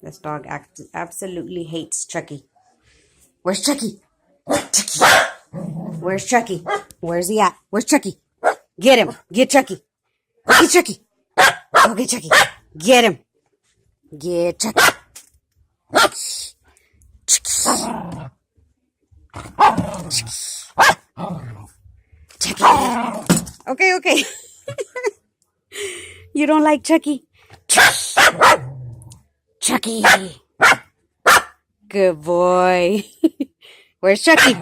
This dog absolutely hates Chucky. Where's Chucky? Chucky. Where's Chucky? Where's he at? Where's Chucky? Get him. Get Chucky. Get Chucky. Go get Chucky. Get him. Get Chucky. Chucky. Chucky. Okay. You don't like Chucky? Chucky. Good boy. Where's Chucky?